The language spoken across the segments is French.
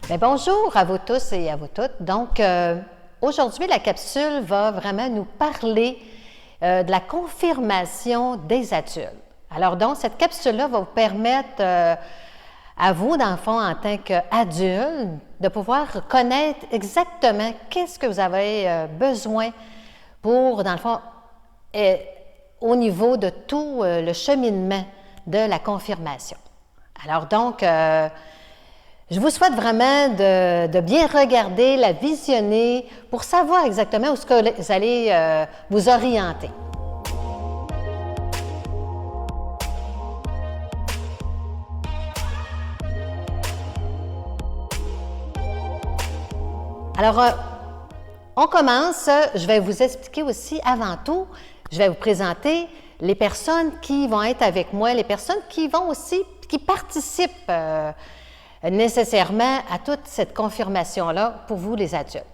Bien, bonjour à vous tous et à vous toutes. Donc, aujourd'hui, la capsule va vraiment nous parler de la confirmation des adultes. Alors, donc, cette capsule-là va vous permettre à vous, dans le fond, en tant qu'adulte, de pouvoir connaître exactement qu'est-ce que vous avez besoin pour, dans le fond, au niveau de tout le cheminement de la confirmation. Alors, donc, je vous souhaite vraiment de bien regarder, la visionner pour savoir exactement où est-ce que vous allez vous orienter. Alors, on commence. Je vais vous expliquer aussi, avant tout, je vais vous présenter les personnes qui vont être avec moi, les personnes qui vont aussi, qui participent nécessairement à toute cette confirmation-là pour vous, les adultes.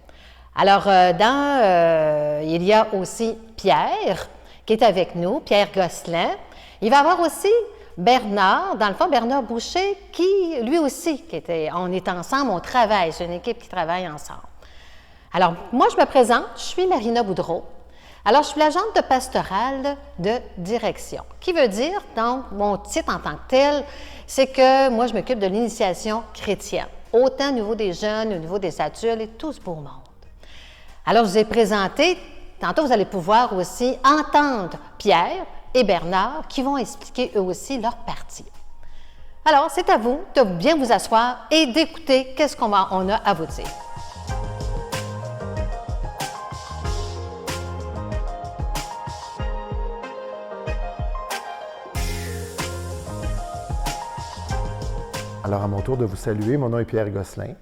Alors, il y a aussi Pierre qui est avec nous, Pierre Gosselin. Il va y avoir aussi Bernard, dans le fond, Bernard Boucher, qui, lui aussi, on est ensemble, on travaille, c'est une équipe qui travaille ensemble. Alors, moi, je me présente, je suis Marina Boudreau. Alors, je suis l'agente de pastorale de direction, qui veut dire, donc, mon titre en tant que tel, c'est que moi, je m'occupe de l'initiation chrétienne, autant au niveau des jeunes, au niveau des adultes et tout ce beau monde. Alors, je vous ai présenté, tantôt, vous allez pouvoir aussi entendre Pierre et Bernard qui vont expliquer eux aussi leur partie. Alors, c'est à vous de bien vous asseoir et d'écouter qu'est-ce qu'on a à vous dire. Alors, à mon tour de vous saluer, mon nom est Pierre Gosselin.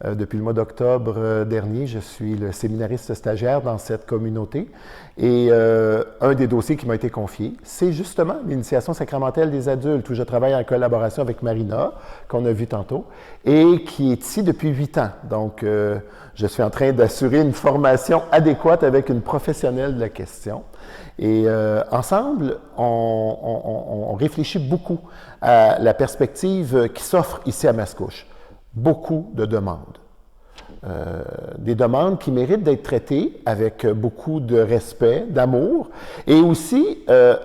Depuis le mois d'octobre dernier, je suis le séminariste stagiaire dans cette communauté et un des dossiers qui m'a été confié, c'est justement l'initiation sacramentelle des adultes où je travaille en collaboration avec Marina, qu'on a vu tantôt, et qui est ici depuis 8 ans. Donc, je suis en train d'assurer une formation adéquate avec une professionnelle de la question. Et ensemble, on réfléchit beaucoup à la perspective qui s'offre ici à Mascouche. Beaucoup de demandes. Des demandes qui méritent d'être traitées avec beaucoup de respect, d'amour et aussi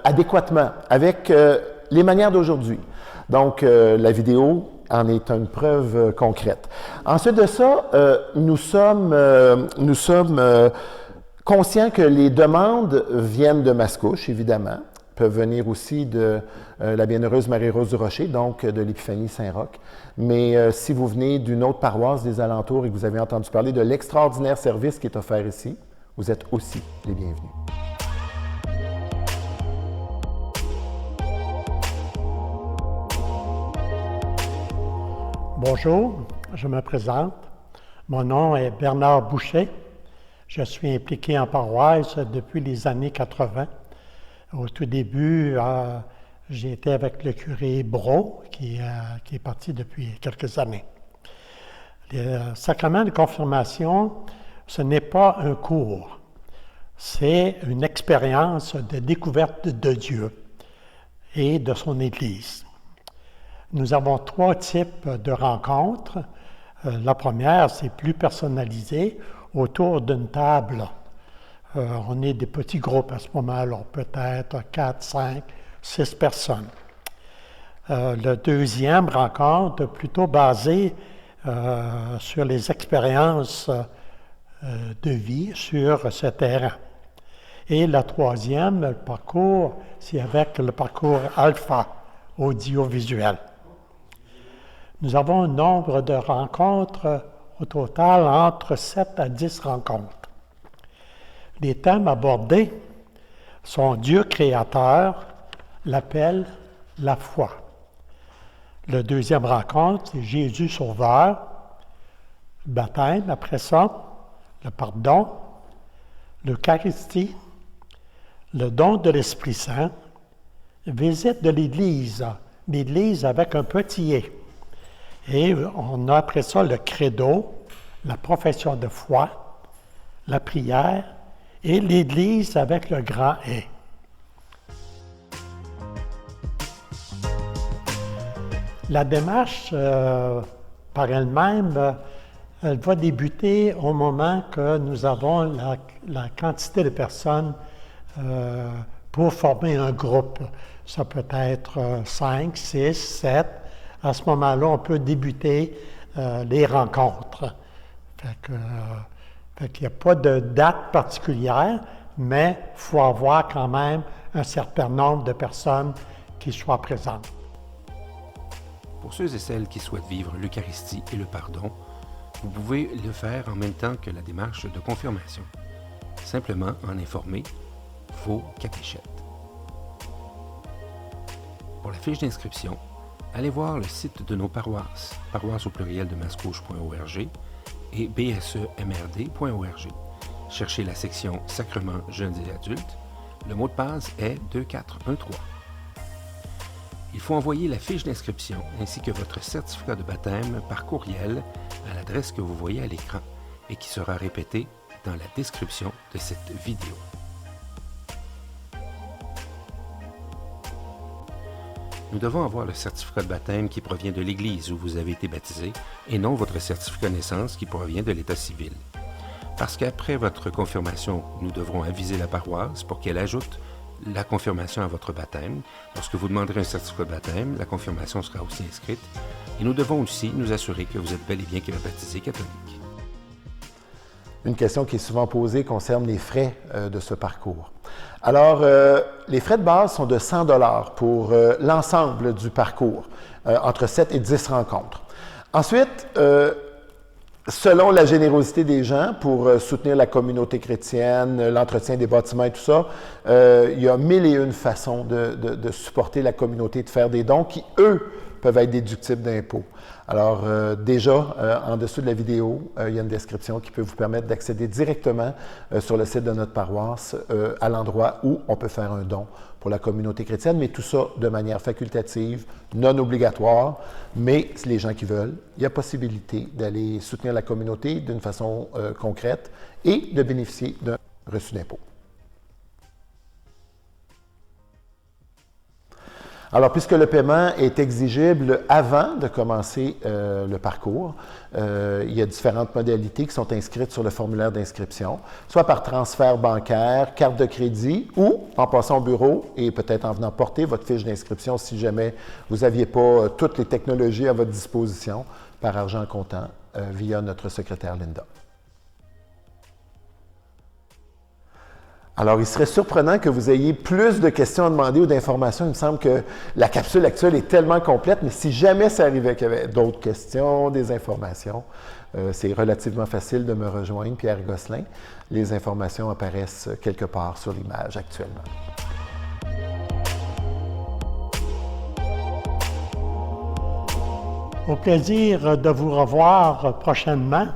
adéquatement avec les manières d'aujourd'hui. Donc, la vidéo en est une preuve concrète. Ensuite de ça, nous sommes conscients que les demandes viennent de Mascouche, évidemment, peuvent venir aussi de la Bienheureuse Marie-Rose du Rocher, donc de l'Épiphanie Saint-Roch. Mais si vous venez d'une autre paroisse des alentours et que vous avez entendu parler de l'extraordinaire service qui est offert ici, vous êtes aussi les bienvenus. Bonjour, je me présente. Mon nom est Bernard Boucher. Je suis impliqué en paroisse depuis les années 80. Au tout début, j'ai été avec le curé Brault, qui est parti depuis quelques années. Le sacrement de confirmation, ce n'est pas un cours, c'est une expérience de découverte de Dieu et de son Église. Nous avons 3 types de rencontres. La première, c'est plus personnalisé, autour d'une table. On est des petits groupes à ce moment-là, peut-être 4, 5, 6 personnes. Le deuxième rencontre, plutôt basée sur les expériences de vie sur ce terrain. Et la troisième, le parcours, c'est avec le parcours alpha, audiovisuel. Nous avons un nombre de rencontres au total entre 7 à 10 rencontres. Les thèmes abordés sont Dieu créateur, l'appel, la foi. Le deuxième rencontre, c'est Jésus sauveur, le baptême après ça, le pardon, l'Eucharistie, le don de l'Esprit Saint, visite de l'Église avec un petit « et ». Et on a après ça le credo, la profession de foi, la prière et l'Église avec le grand « et ». La démarche par elle-même Elle va débuter au moment que nous avons la quantité de personnes pour former un groupe. Ça peut être 5, 6, 7. À ce moment-là, on peut débuter les rencontres. Fait qu'il n'y a pas de date particulière, mais il faut avoir quand même un certain nombre de personnes qui soient présentes. Pour ceux et celles qui souhaitent vivre l'Eucharistie et le pardon, vous pouvez le faire en même temps que la démarche de confirmation. Simplement en informer vos catéchètes. Pour la fiche d'inscription, allez voir le site de nos paroisses, paroisse au pluriel de mascouche.org et bsemrd.org. Cherchez la section Sacrements jeunes et adultes. Le mot de passe est 2413. Il faut envoyer la fiche d'inscription ainsi que votre certificat de baptême par courriel à l'adresse que vous voyez à l'écran et qui sera répétée dans la description de cette vidéo. Nous devons avoir le certificat de baptême qui provient de l'Église où vous avez été baptisé et non votre certificat de naissance qui provient de l'État civil. Parce qu'après votre confirmation, nous devrons aviser la paroisse pour qu'elle ajoute la confirmation à votre baptême. Lorsque vous demanderez un certificat de baptême, la confirmation sera aussi inscrite. Et nous devons aussi nous assurer que vous êtes bel et bien baptisé catholique. Une question qui est souvent posée concerne les frais de ce parcours. Alors, les frais de base sont de 100 $ pour l'ensemble du parcours, entre 7 et 10 rencontres. Ensuite, selon la générosité des gens pour soutenir la communauté chrétienne, l'entretien des bâtiments et tout ça, il y a 1001 façons de supporter la communauté, de faire des dons qui, eux, peuvent être déductibles d'impôts. Alors, déjà, en dessous de la vidéo, il y a une description qui peut vous permettre d'accéder directement sur le site de notre paroisse à l'endroit où on peut faire un don pour la communauté chrétienne, mais tout ça de manière facultative, non obligatoire, mais si les gens qui veulent, il y a possibilité d'aller soutenir la communauté d'une façon concrète et de bénéficier d'un reçu d'impôt. Alors, puisque le paiement est exigible avant de commencer le parcours, il y a différentes modalités qui sont inscrites sur le formulaire d'inscription, soit par transfert bancaire, carte de crédit ou en passant au bureau et peut-être en venant porter votre fiche d'inscription si jamais vous n'aviez pas toutes les technologies à votre disposition par argent comptant via notre secrétaire Linda. Alors, il serait surprenant que vous ayez plus de questions à demander ou d'informations. Il me semble que la capsule actuelle est tellement complète, mais si jamais ça arrivait qu'il y avait d'autres questions, des informations, c'est relativement facile de me rejoindre, Pierre Gosselin. Les informations apparaissent quelque part sur l'image actuellement. Au plaisir de vous revoir prochainement.